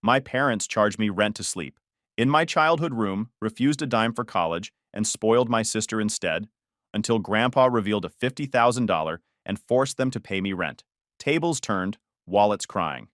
My parents charged me rent to sleep. In my childhood room, refused a dime for college, and spoiled my sister instead, until Grandpa revealed a $50,000 and forced them to pay me rent. Tables turned, wallets crying.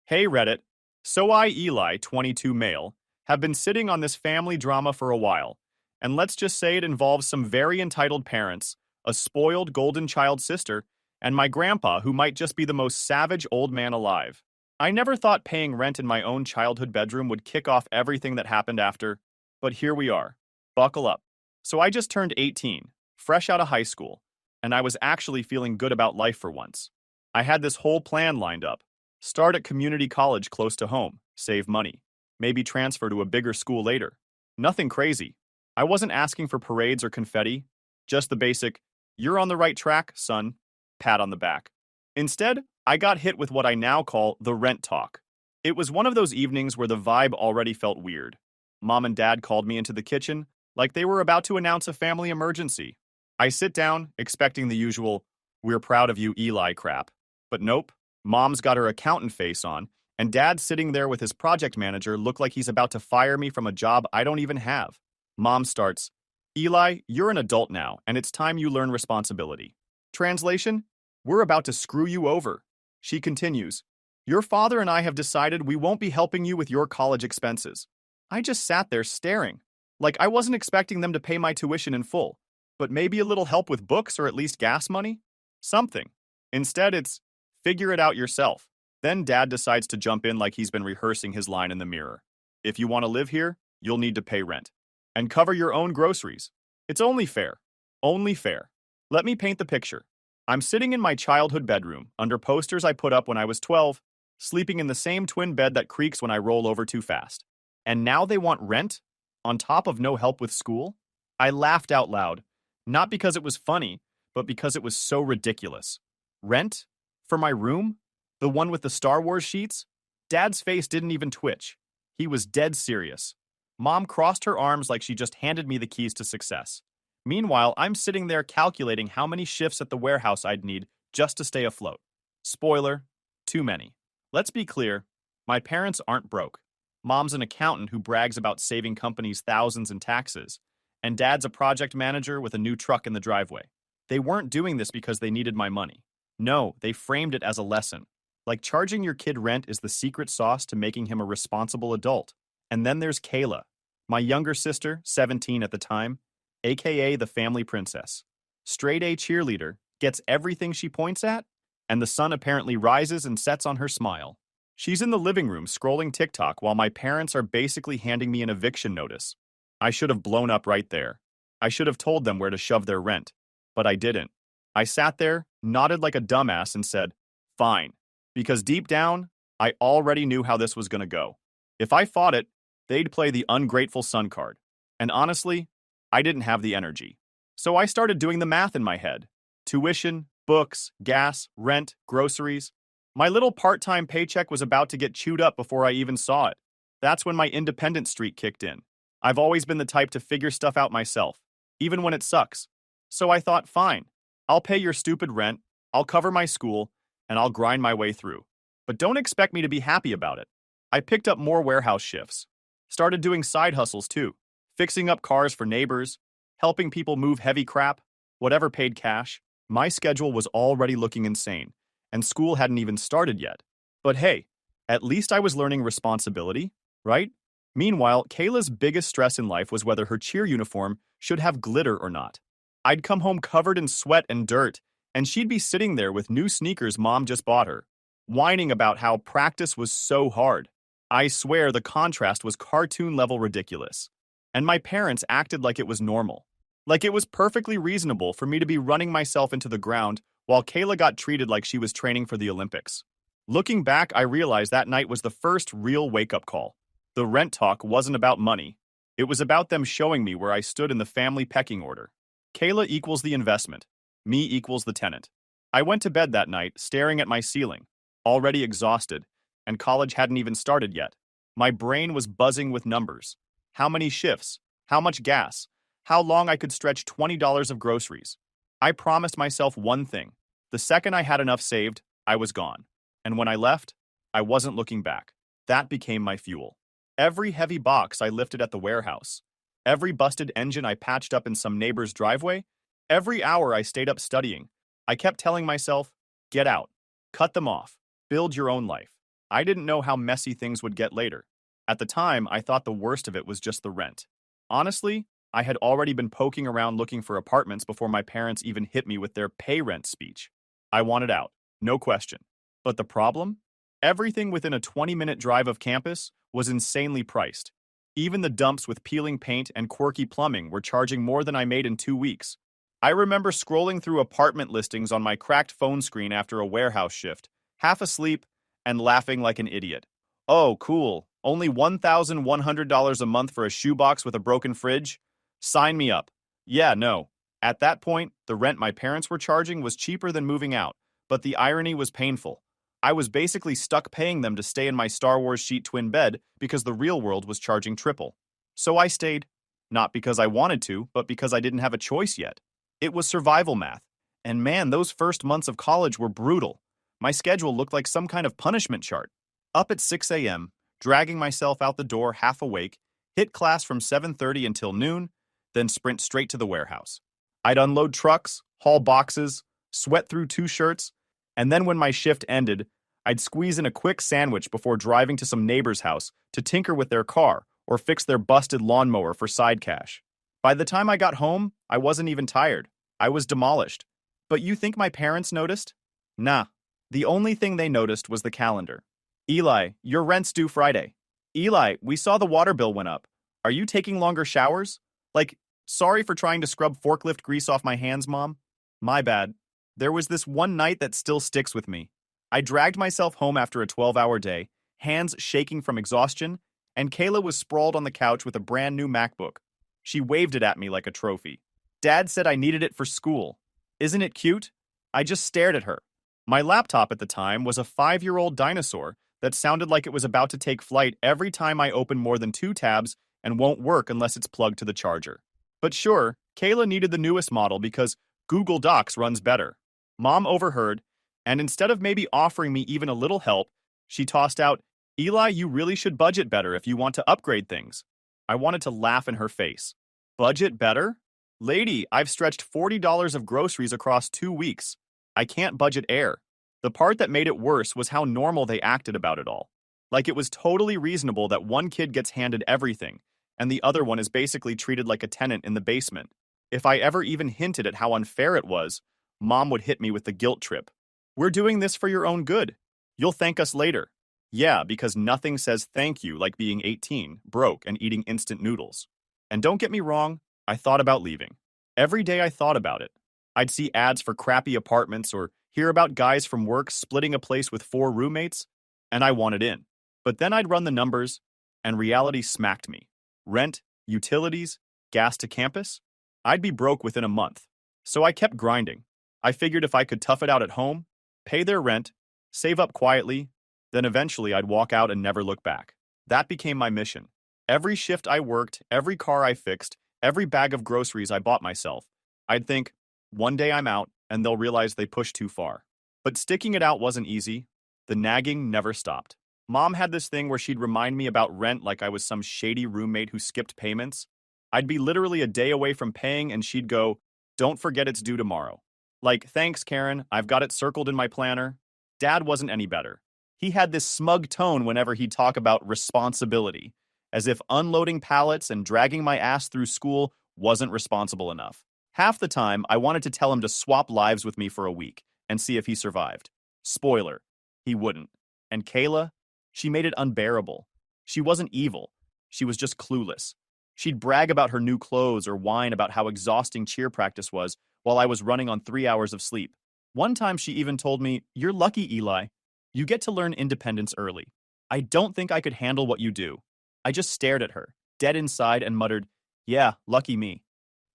Hey Reddit, so I, Eli, 22 male, have been sitting on this family drama for a while, and let's just say it involves some very entitled parents, a spoiled golden child sister, and my grandpa who might just be the most savage old man alive. I never thought paying rent in my own childhood bedroom would kick off everything that happened after, but here we are. Buckle up. So I just turned 18, fresh out of high school, and I was actually feeling good about life for once. I had this whole plan lined up. Start at community college close to home, save money, maybe transfer to a bigger school later. Nothing crazy. I wasn't asking for parades or confetti, just the basic, you're on the right track, son, pat on the back. Instead, I got hit with what I now call the rent talk. It was one of those evenings where the vibe already felt weird. Mom and Dad called me into the kitchen like they were about to announce a family emergency. I sit down, expecting the usual, we're proud of you, Eli crap. But nope, Mom's got her accountant face on, and Dad's sitting there with his project manager look like he's about to fire me from a job I don't even have. Mom starts, Eli, you're an adult now, and it's time you learn responsibility. Translation, we're about to screw you over. She continues, your father and I have decided we won't be helping you with your college expenses. I just sat there staring, like I wasn't expecting them to pay my tuition in full, but maybe a little help with books or at least gas money? Something. Instead, it's, figure it out yourself. Then Dad decides to jump in like he's been rehearsing his line in the mirror. If you want to live here, you'll need to pay rent. And cover your own groceries. It's only fair. Only fair. Let me paint the picture. I'm sitting in my childhood bedroom, under posters I put up when I was 12, sleeping in the same twin bed that creaks when I roll over too fast. And now they want rent? On top of no help with school? I laughed out loud, not because it was funny, but because it was so ridiculous. Rent? For my room? The one with the Star Wars sheets? Dad's face didn't even twitch. He was dead serious. Mom crossed her arms like she just handed me the keys to success. Meanwhile, I'm sitting there calculating how many shifts at the warehouse I'd need just to stay afloat. Spoiler, too many. Let's be clear, my parents aren't broke. Mom's an accountant who brags about saving companies thousands in taxes, and Dad's a project manager with a new truck in the driveway. They weren't doing this because they needed my money. No, they framed it as a lesson. Like charging your kid rent is the secret sauce to making him a responsible adult. And then there's Kayla, my younger sister, 17 at the time, aka the family princess. Straight A cheerleader, gets everything she points at, and the sun apparently rises and sets on her smile. She's in the living room scrolling TikTok while my parents are basically handing me an eviction notice. I should have blown up right there. I should have told them where to shove their rent. But I didn't. I sat there, nodded like a dumbass, and said, fine. Because deep down, I already knew how this was going to go. If I fought it, they'd play the ungrateful son card. And honestly, I didn't have the energy. So I started doing the math in my head. Tuition, books, gas, rent, groceries. My little part-time paycheck was about to get chewed up before I even saw it. That's when my independent streak kicked in. I've always been the type to figure stuff out myself, even when it sucks. So I thought, fine, I'll pay your stupid rent, I'll cover my school, and I'll grind my way through. But don't expect me to be happy about it. I picked up more warehouse shifts. Started doing side hustles too. Fixing up cars for neighbors, helping people move heavy crap, whatever paid cash. My schedule was already looking insane, and school hadn't even started yet. But hey, at least I was learning responsibility, right? Meanwhile, Kayla's biggest stress in life was whether her cheer uniform should have glitter or not. I'd come home covered in sweat and dirt, and she'd be sitting there with new sneakers Mom just bought her, whining about how practice was so hard. I swear the contrast was cartoon-level ridiculous. And my parents acted like it was normal. Like it was perfectly reasonable for me to be running myself into the ground while Kayla got treated like she was training for the Olympics. Looking back, I realized that night was the first real wake-up call. The rent talk wasn't about money. It was about them showing me where I stood in the family pecking order. Kayla equals the investment. Me equals the tenant. I went to bed that night, staring at my ceiling, already exhausted, and college hadn't even started yet. My brain was buzzing with numbers. How many shifts? How much gas? How long I could stretch $20 of groceries? I promised myself one thing. The second I had enough saved, I was gone. And when I left, I wasn't looking back. That became my fuel. Every heavy box I lifted at the warehouse, every busted engine I patched up in some neighbor's driveway, every hour I stayed up studying, I kept telling myself, get out, cut them off, build your own life. I didn't know how messy things would get later. At the time, I thought the worst of it was just the rent. Honestly, I had already been poking around looking for apartments before my parents even hit me with their pay rent speech. I wanted out, no question. But the problem? Everything within a 20-minute drive of campus was insanely priced. Even the dumps with peeling paint and quirky plumbing were charging more than I made in 2 weeks. I remember scrolling through apartment listings on my cracked phone screen after a warehouse shift, half asleep and laughing like an idiot. Oh, cool. Only $1,100 a month for a shoebox with a broken fridge? Sign me up. Yeah, no. At that point, the rent my parents were charging was cheaper than moving out, but the irony was painful. I was basically stuck paying them to stay in my Star Wars sheet twin bed because the real world was charging triple. So I stayed. Not because I wanted to, but because I didn't have a choice yet. It was survival math. And man, those first months of college were brutal. My schedule looked like some kind of punishment chart. Up at 6 a.m., dragging myself out the door half awake, hit class from 7:30 until noon, then sprint straight to the warehouse. I'd unload trucks, haul boxes, sweat through 2 shirts, and then when my shift ended, I'd squeeze in a quick sandwich before driving to some neighbor's house to tinker with their car or fix their busted lawnmower for side cash. By the time I got home, I wasn't even tired. I was demolished. But you think my parents noticed? Nah. The only thing they noticed was the calendar. Eli, your rent's due Friday. Eli, we saw the water bill went up. Are you taking longer showers? Like, sorry for trying to scrub forklift grease off my hands, Mom. My bad. There was this one night that still sticks with me. I dragged myself home after a 12-hour day, hands shaking from exhaustion, and Kayla was sprawled on the couch with a brand new MacBook. She waved it at me like a trophy. Dad said I needed it for school. Isn't it cute? I just stared at her. My laptop at the time was a 5-year-old dinosaur that sounded like it was about to take flight every time I open more than 2 tabs and won't work unless it's plugged to the charger. But sure, Kayla needed the newest model because Google Docs runs better. Mom overheard, and instead of maybe offering me even a little help, she tossed out, Eli, you really should budget better if you want to upgrade things. I wanted to laugh in her face. Budget better? Lady, I've stretched $40 of groceries across 2 weeks. I can't budget air. The part that made it worse was how normal they acted about it all. Like it was totally reasonable that one kid gets handed everything, and the other one is basically treated like a tenant in the basement. If I ever even hinted at how unfair it was, Mom would hit me with the guilt trip. We're doing this for your own good. You'll thank us later. Yeah, because nothing says thank you like being 18, broke, and eating instant noodles. And don't get me wrong, I thought about leaving. Every day I thought about it. I'd see ads for crappy apartments or hear about guys from work splitting a place with 4 roommates, and I wanted in. But then I'd run the numbers, and reality smacked me. Rent, utilities, gas to campus? I'd be broke within a month. So I kept grinding. I figured if I could tough it out at home, pay their rent, save up quietly, then eventually I'd walk out and never look back. That became my mission. Every shift I worked, every car I fixed, every bag of groceries I bought myself, I'd think, one day I'm out, and they'll realize they pushed too far. But sticking it out wasn't easy. The nagging never stopped. Mom had this thing where she'd remind me about rent like I was some shady roommate who skipped payments. I'd be literally a day away from paying, and she'd go, don't forget it's due tomorrow. Like, thanks, Karen, I've got it circled in my planner. Dad wasn't any better. He had this smug tone whenever he'd talk about responsibility, as if unloading pallets and dragging my ass through school wasn't responsible enough. Half the time, I wanted to tell him to swap lives with me for a week and see if he survived. Spoiler, he wouldn't. And Kayla, she made it unbearable. She wasn't evil. She was just clueless. She'd brag about her new clothes or whine about how exhausting cheer practice was while I was running on 3 hours of sleep. One time she even told me, you're lucky, Eli. You get to learn independence early. I don't think I could handle what you do. I just stared at her, dead inside, and muttered, yeah, lucky me.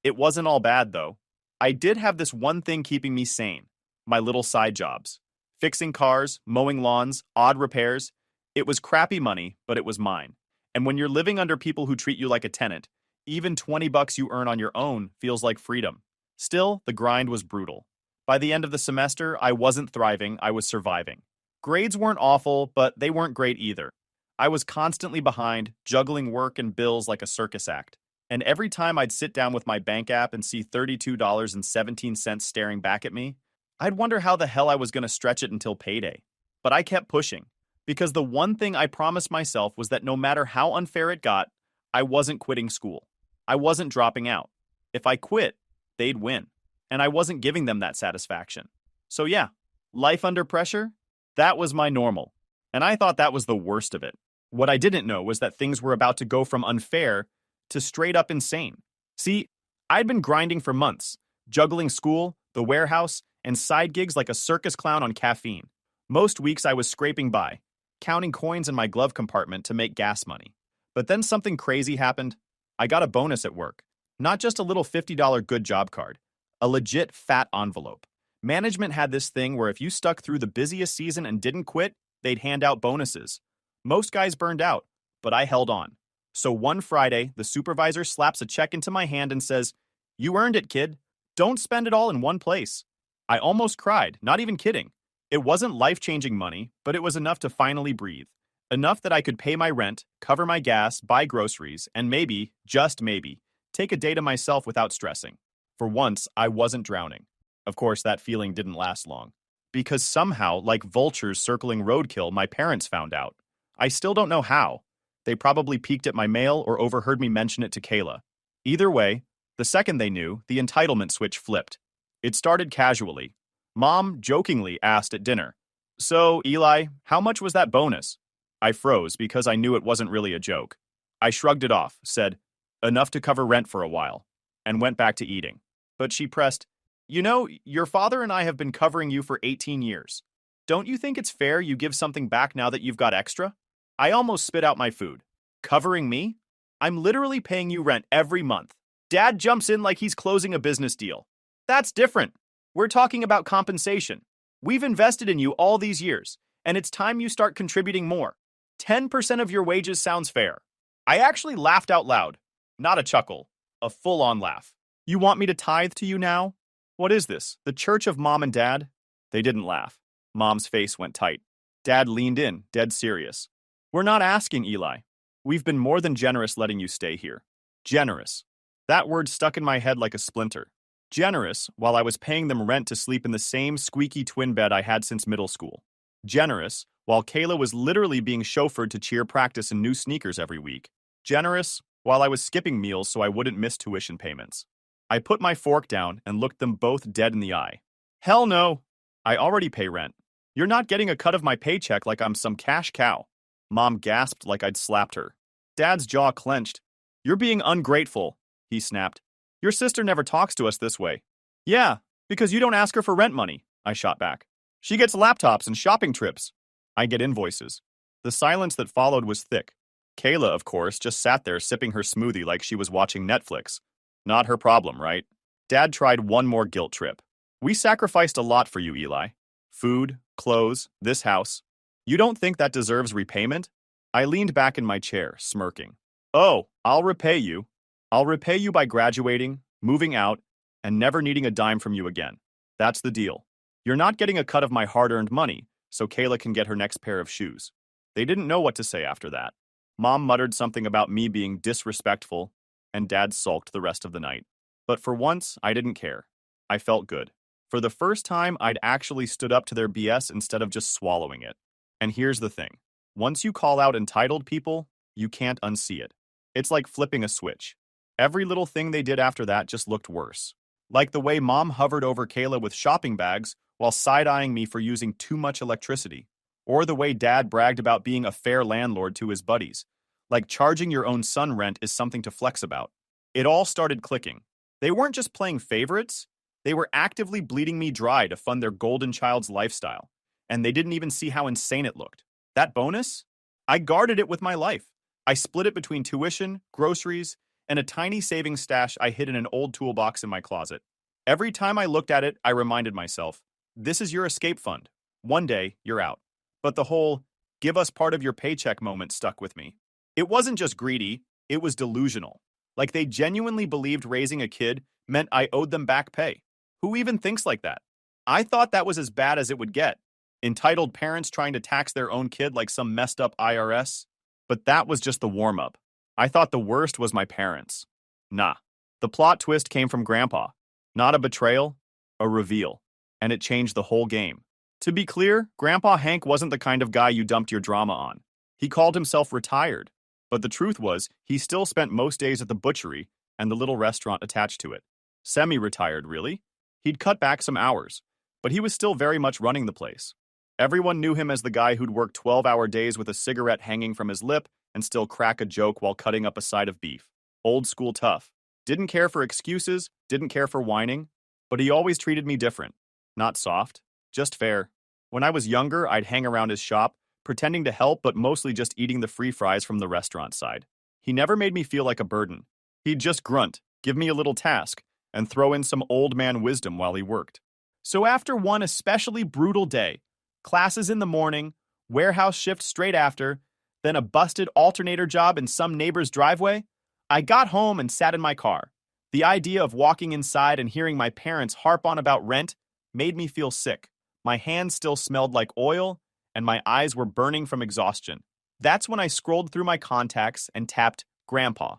It wasn't all bad, though. I did have this one thing keeping me sane, my little side jobs. Fixing cars, mowing lawns, odd repairs. It was crappy money, but it was mine. And when you're living under people who treat you like a tenant, even $20 you earn on your own feels like freedom. Still, the grind was brutal. By the end of the semester, I wasn't thriving, I was surviving. Grades weren't awful, but they weren't great either. I was constantly behind, juggling work and bills like a circus act. And every time I'd sit down with my bank app and see $32.17 staring back at me, I'd wonder how the hell I was going to stretch it until payday. But I kept pushing, because the one thing I promised myself was that no matter how unfair it got, I wasn't quitting school. I wasn't dropping out. If I quit, they'd win. And I wasn't giving them that satisfaction. So yeah, life under pressure, that was my normal. And I thought that was the worst of it. What I didn't know was that things were about to go from unfair to straight up insane. See, I'd been grinding for months, juggling school, the warehouse, and side gigs like a circus clown on caffeine. Most weeks I was scraping by, counting coins in my glove compartment to make gas money. But then something crazy happened. I got a bonus at work. Not just a little $50 good job card, a legit fat envelope. Management had this thing where if you stuck through the busiest season and didn't quit, they'd hand out bonuses. Most guys burned out, but I held on. So one Friday, the supervisor slaps a check into my hand and says, "You earned it, kid. Don't spend it all in one place." I almost cried, not even kidding. It wasn't life-changing money, but it was enough to finally breathe. Enough that I could pay my rent, cover my gas, buy groceries, and maybe, just maybe, take a day to myself without stressing. For once, I wasn't drowning. Of course, that feeling didn't last long. Because somehow, like vultures circling roadkill, my parents found out. I still don't know how. They probably peeked at my mail or overheard me mention it to Kayla. Either way, the second they knew, the entitlement switch flipped. It started casually. Mom jokingly asked at dinner, "So, Eli, how much was that bonus?" I froze because I knew it wasn't really a joke. I shrugged it off, said, "Enough to cover rent for a while," and went back to eating. But she pressed, "You know, your father and I have been covering you for 18 years. Don't you think it's fair you give something back now that you've got extra?" I almost spit out my food. Covering me? I'm literally paying you rent every month. Dad jumps in like he's closing a business deal. That's different. We're talking about compensation. We've invested in you all these years, and it's time you start contributing more. 10% of your wages sounds fair. I actually laughed out loud. Not a chuckle, a full-on laugh. You want me to tithe to you now? What is this, the church of Mom and Dad? They didn't laugh. Mom's face went tight. Dad leaned in, dead serious. We're not asking, Eli. We've been more than generous letting you stay here. Generous. That word stuck in my head like a splinter. Generous, while I was paying them rent to sleep in the same squeaky twin bed I had since middle school. Generous, while Kayla was literally being chauffeured to cheer practice in new sneakers every week. Generous, while I was skipping meals so I wouldn't miss tuition payments. I put my fork down and looked them both dead in the eye. Hell no. I already pay rent. You're not getting a cut of my paycheck like I'm some cash cow. Mom gasped like I'd slapped her. Dad's jaw clenched. You're being ungrateful, he snapped. Your sister never talks to us this way. Yeah, because you don't ask her for rent money, I shot back. She gets laptops and shopping trips. I get invoices. The silence that followed was thick. Kayla, of course, just sat there sipping her smoothie like she was watching Netflix. Not her problem, right? Dad tried one more guilt trip. We sacrificed a lot for you, Eli. Food, clothes, this house. You don't think that deserves repayment? I leaned back in my chair, smirking. Oh, I'll repay you. I'll repay you by graduating, moving out, and never needing a dime from you again. That's the deal. You're not getting a cut of my hard-earned money, so Kayla can get her next pair of shoes. They didn't know what to say after that. Mom muttered something about me being disrespectful, and Dad sulked the rest of the night. But for once, I didn't care. I felt good. For the first time, I'd actually stood up to their BS instead of just swallowing it. And here's the thing. Once you call out entitled people, you can't unsee it. It's like flipping a switch. Every little thing they did after that just looked worse. Like the way Mom hovered over Kayla with shopping bags while side-eyeing me for using too much electricity. Or the way Dad bragged about being a fair landlord to his buddies. Like charging your own son rent is something to flex about. It all started clicking. They weren't just playing favorites. They were actively bleeding me dry to fund their golden child's lifestyle. And they didn't even see how insane it looked. That bonus? I guarded it with my life. I split it between tuition, groceries, and a tiny savings stash I hid in an old toolbox in my closet. Every time I looked at it, I reminded myself, this is your escape fund. One day, you're out. But the whole, give us part of your paycheck moment stuck with me. It wasn't just greedy, it was delusional. Like they genuinely believed raising a kid meant I owed them back pay. Who even thinks like that? I thought that was as bad as it would get. Entitled parents trying to tax their own kid like some messed up IRS. But that was just the warm-up. I thought the worst was my parents. Nah. The plot twist came from Grandpa. Not a betrayal, a reveal. And it changed the whole game. To be clear, Grandpa Hank wasn't the kind of guy you dumped your drama on. He called himself retired. But the truth was, he still spent most days at the butchery and the little restaurant attached to it. Semi-retired, really. He'd cut back some hours, but he was still very much running the place. Everyone knew him as the guy who'd work 12-hour days with a cigarette hanging from his lip and still crack a joke while cutting up a side of beef. Old school tough. Didn't care for excuses, didn't care for whining, but he always treated me different. Not soft, just fair. When I was younger, I'd hang around his shop, pretending to help but mostly just eating the free fries from the restaurant side. He never made me feel like a burden. He'd just grunt, give me a little task, and throw in some old man wisdom while he worked. So after one especially brutal day, classes in the morning, warehouse shift straight after, then a busted alternator job in some neighbor's driveway, I got home and sat in my car. The idea of walking inside and hearing my parents harp on about rent made me feel sick. My hands still smelled like oil, and my eyes were burning from exhaustion. That's when I scrolled through my contacts and tapped Grandpa.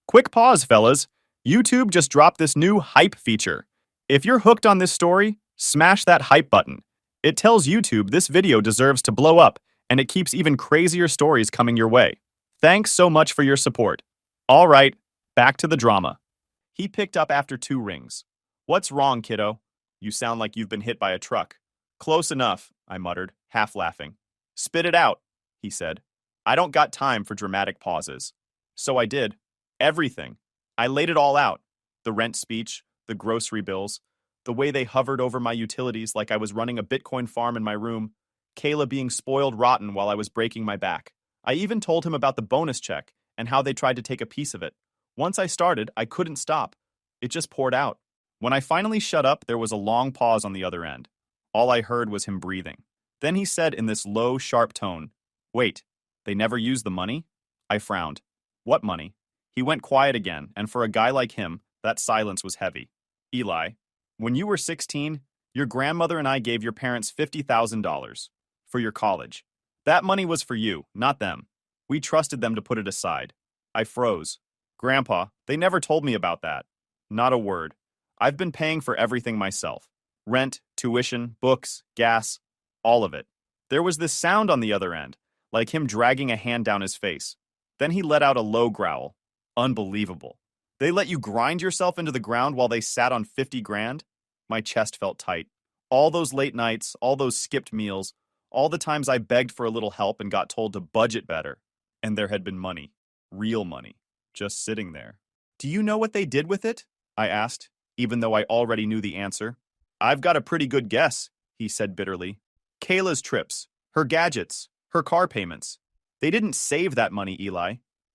Quick pause, fellas. YouTube just dropped this new hype feature. If you're hooked on this story, smash that hype button. It tells YouTube this video deserves to blow up, and it keeps even crazier stories coming your way. Thanks so much for your support. All right, back to the drama. He picked up after 2 rings. What's wrong, kiddo? You sound like you've been hit by a truck. Close enough, I muttered, half laughing. Spit it out, he said. I don't got time for dramatic pauses. So I did. Everything. I laid it all out. The rent speech, the grocery bills, the way they hovered over my utilities like I was running a Bitcoin farm in my room, Kayla being spoiled rotten while I was breaking my back. I even told him about the bonus check and how they tried to take a piece of it. Once I started, I couldn't stop. It just poured out. When I finally shut up, there was a long pause on the other end. All I heard was him breathing. Then he said in this low, sharp tone, "Wait, they never used the money?" I frowned. What money? He went quiet again, and for a guy like him, that silence was heavy. Eli, when you were 16, your grandmother and I gave your parents $50,000 for your college. That money was for you, not them. We trusted them to put it aside. I froze. Grandpa, they never told me about that. Not a word. I've been paying for everything myself. Rent, tuition, books, gas, all of it. There was this sound on the other end, like him dragging a hand down his face. Then he let out a low growl. Unbelievable. They let you grind yourself into the ground while they sat on 50 grand? My chest felt tight. All those late nights, all those skipped meals, all the times I begged for a little help and got told to budget better. And there had been money. Real money. Just sitting there. Do you know what they did with it? I asked, even though I already knew the answer. I've got a pretty good guess, he said bitterly. Kayla's trips, her gadgets, her car payments. They didn't save that money, Eli.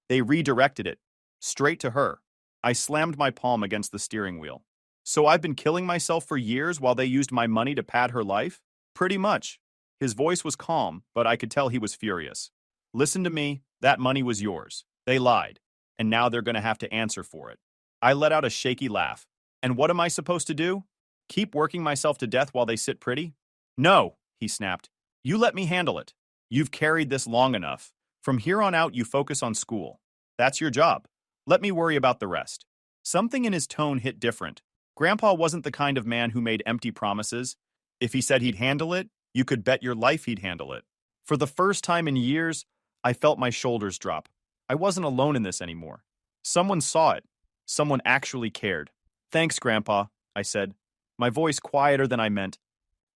They redirected it. Straight to her. I slammed my palm against the steering wheel. So I've been killing myself for years while they used my money to pad her life? Pretty much. His voice was calm, but I could tell he was furious. Listen to me, that money was yours. They lied. And now they're going to have to answer for it. I let out a shaky laugh. And what am I supposed to do? Keep working myself to death while they sit pretty? No, he snapped. You let me handle it. You've carried this long enough. From here on out, you focus on school. That's your job. Let me worry about the rest. Something in his tone hit different. Grandpa wasn't the kind of man who made empty promises. If he said he'd handle it, you could bet your life he'd handle it. For the first time in years, I felt my shoulders drop. I wasn't alone in this anymore. Someone saw it. Someone actually cared. Thanks, Grandpa, I said, my voice quieter than I meant.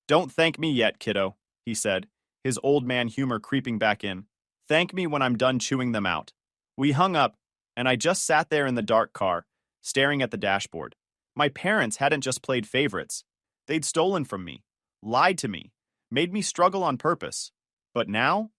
Don't thank me yet, kiddo, he said, his old man humor creeping back in. Thank me when I'm done chewing them out. We hung up, and I just sat there in the dark car, staring at the dashboard. My parents hadn't just played favorites. They'd stolen from me, lied to me, made me struggle on purpose. But now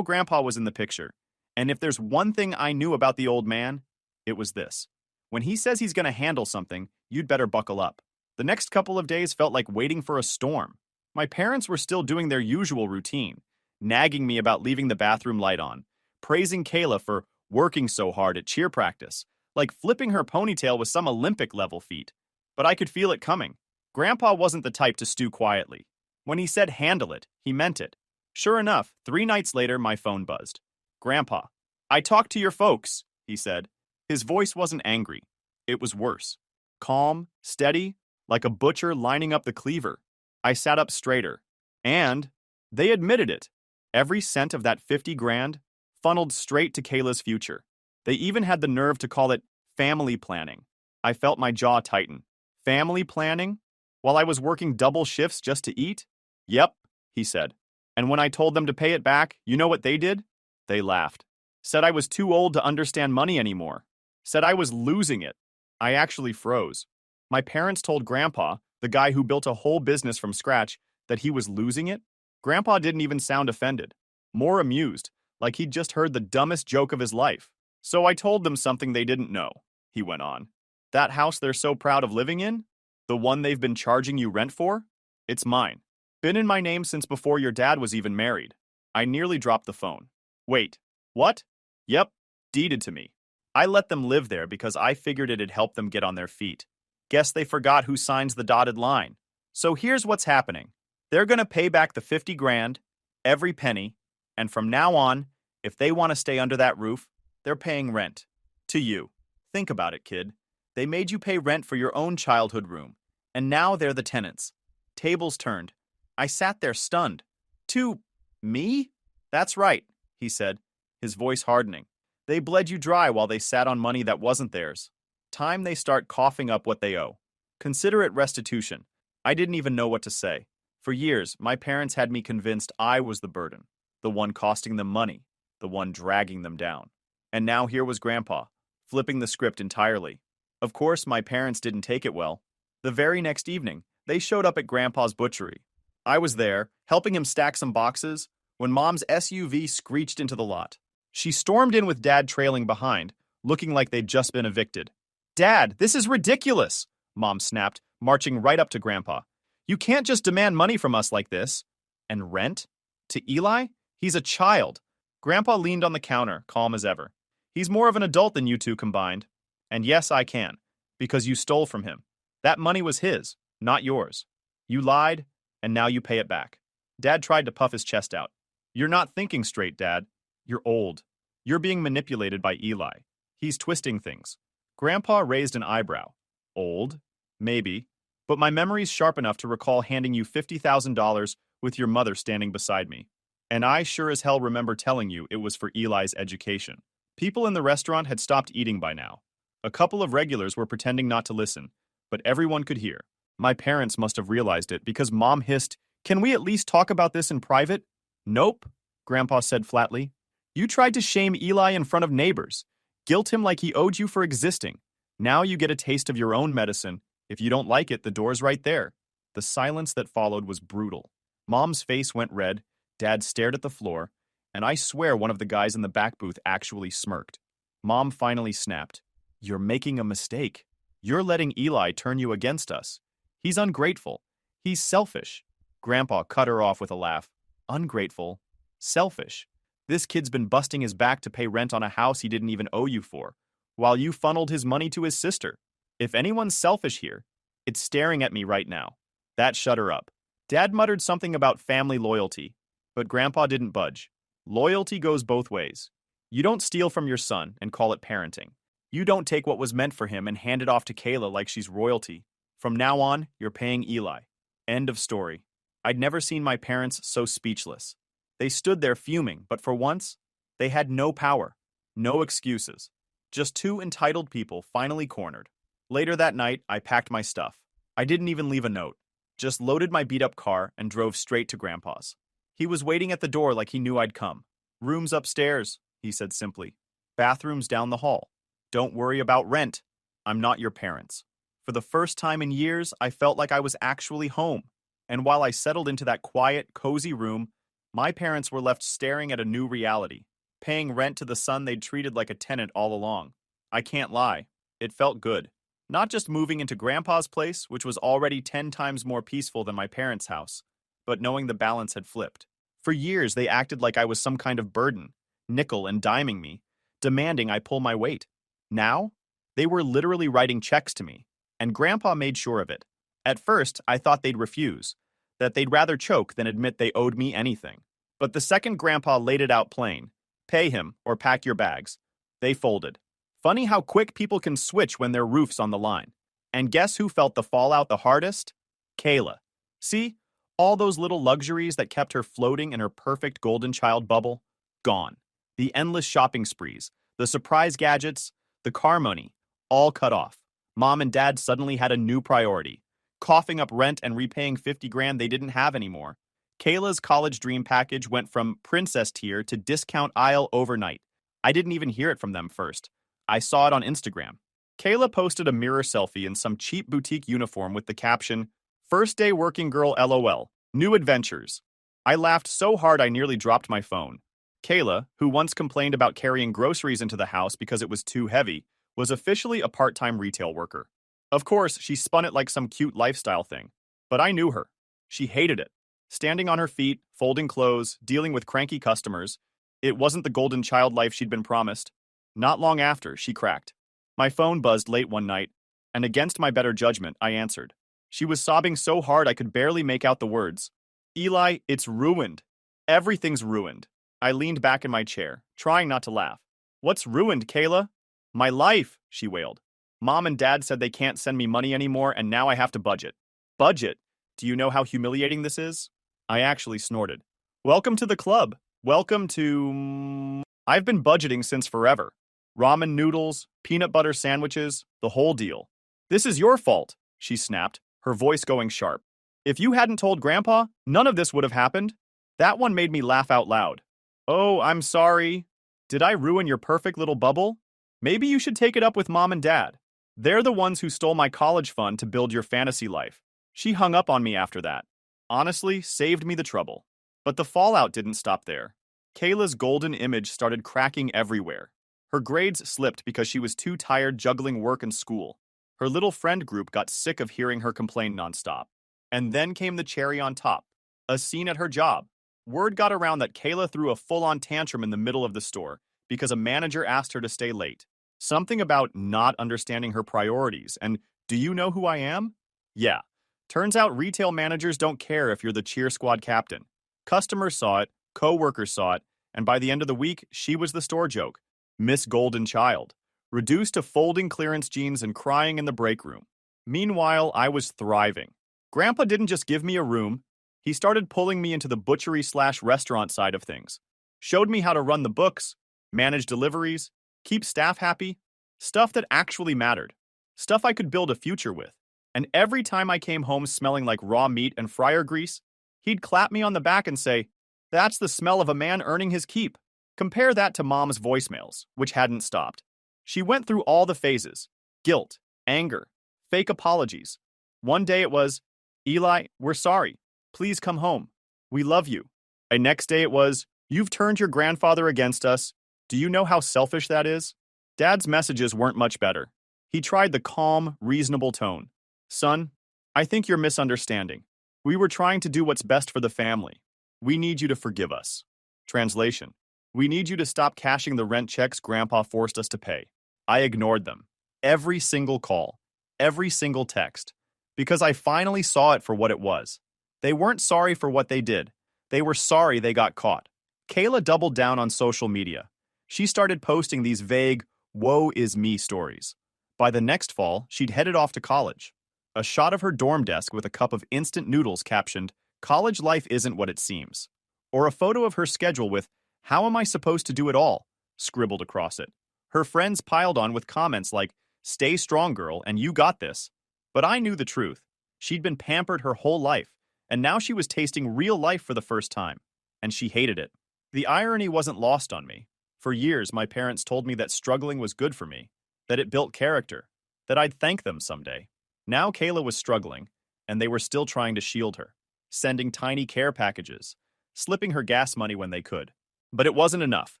Grandpa was in the picture. And if there's one thing I knew about the old man, it was this. When he says he's going to handle something, you'd better buckle up. The next couple of days felt like waiting for a storm. My parents were still doing their usual routine, nagging me about leaving the bathroom light on, praising Kayla for working so hard at cheer practice, like flipping her ponytail was some Olympic-level feat. But I could feel it coming. Grandpa wasn't the type to stew quietly. When he said handle it, he meant it. Sure enough, 3 nights later, my phone buzzed. Grandpa, I talked to your folks, he said. His voice wasn't angry. It was worse. Calm, steady, like a butcher lining up the cleaver. I sat up straighter. And they admitted it. Every cent of that 50 grand funneled straight to Kayla's future. They even had the nerve to call it family planning. I felt my jaw tighten. Family planning? While I was working double shifts just to eat? Yep, he said. And when I told them to pay it back, you know what they did? They laughed. Said I was too old to understand money anymore. Said I was losing it. I actually froze. My parents told Grandpa, the guy who built a whole business from scratch, that he was losing it. Grandpa didn't even sound offended. More amused, like he'd just heard the dumbest joke of his life. So I told them something they didn't know, he went on. That house they're so proud of living in? The one they've been charging you rent for? It's mine. Been in my name since before your dad was even married. I nearly dropped the phone. Wait, what? Yep, deeded to me. I let them live there because I figured it'd help them get on their feet. Guess they forgot who signs the dotted line. So here's what's happening. They're gonna pay back the 50 grand, every penny, and from now on, if they want to stay under that roof, they're paying rent. To you. Think about it, kid. They made you pay rent for your own childhood room, and now they're the tenants. Tables turned. I sat there stunned. To me? That's right, he said, his voice hardening. They bled you dry while they sat on money that wasn't theirs. Time they start coughing up what they owe. Consider it restitution. I didn't even know what to say. For years, my parents had me convinced I was the burden, the one costing them money, the one dragging them down. And now here was Grandpa, flipping the script entirely. Of course, my parents didn't take it well. The very next evening, they showed up at Grandpa's butchery. I was there, helping him stack some boxes, when Mom's SUV screeched into the lot. She stormed in with Dad trailing behind, looking like they'd just been evicted. Dad, this is ridiculous, Mom snapped, marching right up to Grandpa. You can't just demand money from us like this. And rent? To Eli? He's a child. Grandpa leaned on the counter, calm as ever. He's more of an adult than you two combined. And yes, I can, because you stole from him. That money was his, not yours. You lied, and now you pay it back. Dad tried to puff his chest out. You're not thinking straight, Dad. You're old. You're being manipulated by Eli. He's twisting things. Grandpa raised an eyebrow. Old? Maybe. But my memory's sharp enough to recall handing you $50,000 with your mother standing beside me. And I sure as hell remember telling you it was for Eli's education. People in the restaurant had stopped eating by now. A couple of regulars were pretending not to listen, but everyone could hear. My parents must have realized it because Mom hissed, "Can we at least talk about this in private?" Nope, Grandpa said flatly. You tried to shame Eli in front of neighbors, guilt him like he owed you for existing. Now you get a taste of your own medicine. If you don't like it, the door's right there. The silence that followed was brutal. Mom's face went red, Dad stared at the floor, and I swear one of the guys in the back booth actually smirked. Mom finally snapped. You're making a mistake. You're letting Eli turn you against us. He's ungrateful. He's selfish. Grandpa cut her off with a laugh. Ungrateful. Selfish. This kid's been busting his back to pay rent on a house he didn't even owe you for, while you funneled his money to his sister. If anyone's selfish here, it's staring at me right now. That shut her up. Dad muttered something about family loyalty, but Grandpa didn't budge. Loyalty goes both ways. You don't steal from your son and call it parenting. You don't take what was meant for him and hand it off to Kayla like she's royalty. From now on, you're paying Eli. End of story. I'd never seen my parents so speechless. They stood there fuming, but for once, they had no power, no excuses. Just two entitled people finally cornered. Later that night, I packed my stuff. I didn't even leave a note. Just loaded my beat-up car and drove straight to Grandpa's. He was waiting at the door like he knew I'd come. Rooms upstairs, he said simply. Bathrooms down the hall. Don't worry about rent. I'm not your parents. For the first time in years, I felt like I was actually home. And while I settled into that quiet, cozy room, my parents were left staring at a new reality, paying rent to the son they'd treated like a tenant all along. I can't lie. It felt good. Not just moving into Grandpa's place, which was already 10 times more peaceful than my parents' house, but knowing the balance had flipped. For years, they acted like I was some kind of burden, nickel and diming me, demanding I pull my weight. Now, they were literally writing checks to me, and Grandpa made sure of it. At first, I thought they'd refuse, that they'd rather choke than admit they owed me anything. But the second Grandpa laid it out plain, Pay him or pack your bags. They folded. Funny how quick people can switch when their roof's on the line. And guess who felt the fallout the hardest? Kayla. See? All those little luxuries that kept her floating in her perfect golden child bubble? Gone. The endless shopping sprees, the surprise gadgets, the car money, all cut off. Mom and dad suddenly had a new priority, coughing up rent and repaying 50 grand they didn't have anymore. Kayla's college dream package went from princess tier to discount aisle overnight. I didn't even hear it from them first. I saw it on Instagram. Kayla posted a mirror selfie in some cheap boutique uniform with the caption, "First day working girl LOL, new adventures." I laughed so hard I nearly dropped my phone. Kayla, who once complained about carrying groceries into the house because it was too heavy, was officially a part-time retail worker. Of course, she spun it like some cute lifestyle thing. But I knew her. She hated it. Standing on her feet, folding clothes, dealing with cranky customers. It wasn't the golden child life she'd been promised. Not long after, she cracked. My phone buzzed late one night, and against my better judgment, I answered. She was sobbing so hard I could barely make out the words. "Eli, it's ruined. Everything's ruined." I leaned back in my chair, trying not to laugh. "What's ruined, Kayla?" "My life," she wailed. "Mom and Dad said they can't send me money anymore, and now I have to budget." "Budget? Do you know how humiliating this is?" I actually snorted. "Welcome to the club. Welcome to... I've been budgeting since forever. Ramen noodles, peanut butter sandwiches, the whole deal." "This is your fault," she snapped, her voice going sharp. "If you hadn't told Grandpa, none of this would have happened." That one made me laugh out loud. "Oh, I'm sorry. Did I ruin your perfect little bubble? Maybe you should take it up with Mom and Dad. They're the ones who stole my college fund to build your fantasy life." She hung up on me after that. Honestly, saved me the trouble. But the fallout didn't stop there. Kayla's golden image started cracking everywhere. Her grades slipped because she was too tired juggling work and school. Her little friend group got sick of hearing her complain nonstop. And then came the cherry on top, a scene at her job. Word got around that Kayla threw a full-on tantrum in the middle of the store because a manager asked her to stay late. Something about not understanding her priorities, and do you know who I am? Yeah. Turns out retail managers don't care if you're the cheer squad captain. Customers saw it, co-workers saw it, and by the end of the week, she was the store joke. Miss Golden Child, reduced to folding clearance jeans and crying in the break room. Meanwhile, I was thriving. Grandpa didn't just give me a room, he started pulling me into the butchery/restaurant side of things. Showed me how to run the books, manage deliveries, keep staff happy, stuff that actually mattered, stuff I could build a future with. And every time I came home smelling like raw meat and fryer grease, he'd clap me on the back and say, "That's the smell of a man earning his keep." Compare that to Mom's voicemails, which hadn't stopped. She went through all the phases: guilt, anger, fake apologies. One day it was, "Eli, we're sorry. Please come home. We love you." A next day it was, "You've turned your grandfather against us. Do you know how selfish that is?" Dad's messages weren't much better. He tried the calm, reasonable tone. "Son, I think you're misunderstanding. We were trying to do what's best for the family. We need you to forgive us." Translation: we need you to stop cashing the rent checks Grandpa forced us to pay. I ignored them. Every single call. Every single text. Because I finally saw it for what it was. They weren't sorry for what they did. They were sorry they got caught. Kayla doubled down on social media. She started posting these vague, woe is me stories. By the next fall, she'd headed off to college. A shot of her dorm desk with a cup of instant noodles captioned, "College life isn't what it seems." Or a photo of her schedule with, "How am I supposed to do it all?" scribbled across it. Her friends piled on with comments like, "Stay strong, girl, and you got this." But I knew the truth. She'd been pampered her whole life, and now she was tasting real life for the first time. And she hated it. The irony wasn't lost on me. For years, my parents told me that struggling was good for me, that it built character, that I'd thank them someday. Now Kayla was struggling, and they were still trying to shield her, sending tiny care packages, slipping her gas money when they could. But it wasn't enough.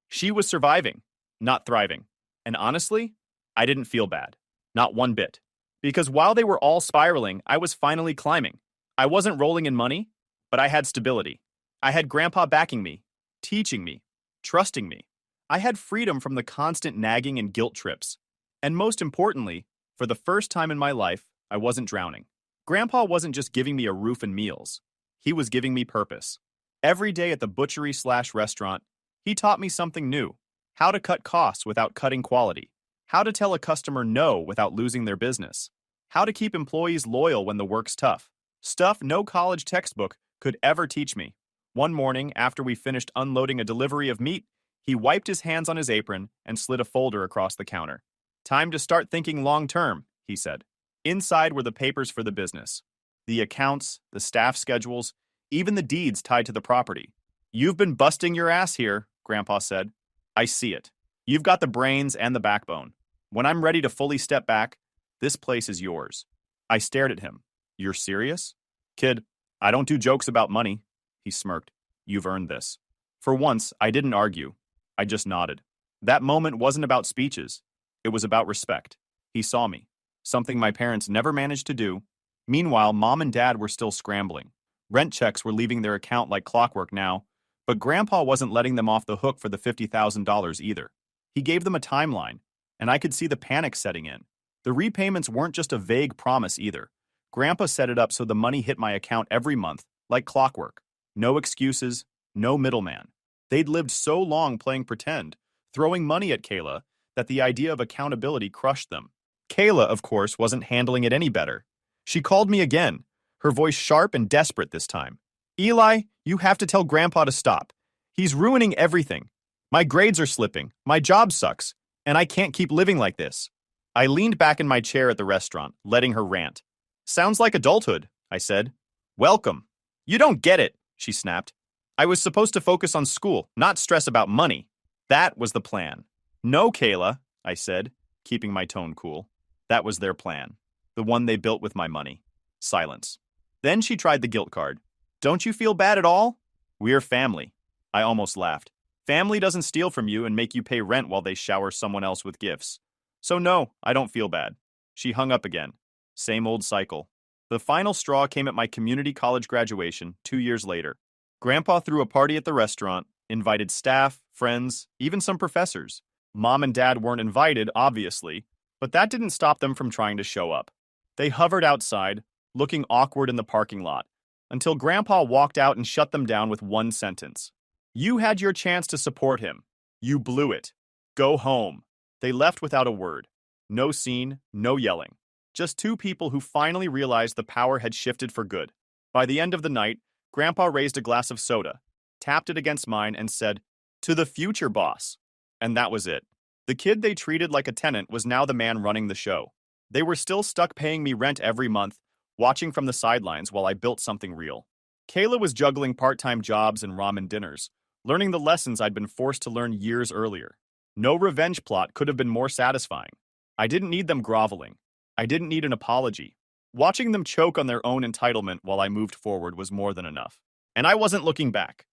She was surviving, not thriving. And honestly, I didn't feel bad. Not one bit. Because while they were all spiraling, I was finally climbing. I wasn't rolling in money, but I had stability. I had Grandpa backing me, teaching me, trusting me. I had freedom from the constant nagging and guilt trips. And most importantly, for the first time in my life, I wasn't drowning. Grandpa wasn't just giving me a roof and meals. He was giving me purpose. Every day at the butchery/restaurant, He taught me something new: how to cut costs without cutting quality, how to tell a customer no without losing their business, how to keep employees loyal when the work's tough. Stuff no college textbook could ever teach me. One morning, after we finished unloading a delivery of meat, he wiped his hands on his apron and slid a folder across the counter. "Time to start thinking long term," he said. Inside were the papers for the business: the accounts, the staff schedules, even the deeds tied to the property. "You've been busting your ass here," Grandpa said. "I see it. You've got the brains and the backbone. When I'm ready to fully step back, this place is yours." I stared at him. "You're serious?" "Kid, I don't do jokes about money." He smirked. "You've earned this." For once, I didn't argue. I just nodded. That moment wasn't about speeches. It was about respect. He saw me, something my parents never managed to do. Meanwhile, Mom and Dad were still scrambling. Rent checks were leaving their account like clockwork now, but Grandpa wasn't letting them off the hook for the $50,000 either. He gave them a timeline, and I could see the panic setting in. The repayments weren't just a vague promise either. Grandpa set it up so the money hit my account every month, like clockwork. No excuses, no middleman. They'd lived so long playing pretend, throwing money at Kayla, that the idea of accountability crushed them. Kayla, of course, wasn't handling it any better. She called me again, her voice sharp and desperate this time. "Eli, you have to tell Grandpa to stop. He's ruining everything. My grades are slipping, my job sucks, and I can't keep living like this." I leaned back in my chair at the restaurant, letting her rant. "Sounds like adulthood," I said. "Welcome." "You don't get it," she snapped. "I was supposed to focus on school, not stress about money." That was the plan. "No, Kayla," I said, keeping my tone cool. That was their plan. The one they built with my money. Silence. Then she tried the guilt card. "Don't you feel bad at all?" "We're family." I almost laughed. "Family doesn't steal from you and make you pay rent while they shower someone else with gifts. So no, I don't feel bad." She hung up again. Same old cycle. The final straw came at my community college graduation 2 years later. Grandpa threw a party at the restaurant, invited staff, friends, even some professors. Mom and Dad weren't invited, obviously, but that didn't stop them from trying to show up. They hovered outside, looking awkward in the parking lot, until Grandpa walked out and shut them down with one sentence. "You had your chance to support him. You blew it. Go home." They left without a word. No scene, no yelling. Just two people who finally realized the power had shifted for good. By the end of the night, Grandpa raised a glass of soda, tapped it against mine, and said, "To the future, boss." And that was it. The kid they treated like a tenant was now the man running the show. They were still stuck paying me rent every month, watching from the sidelines while I built something real. Kayla was juggling part-time jobs and ramen dinners, learning the lessons I'd been forced to learn years earlier. No revenge plot could have been more satisfying. I didn't need them groveling. I didn't need an apology. Watching them choke on their own entitlement while I moved forward was more than enough. And I wasn't looking back.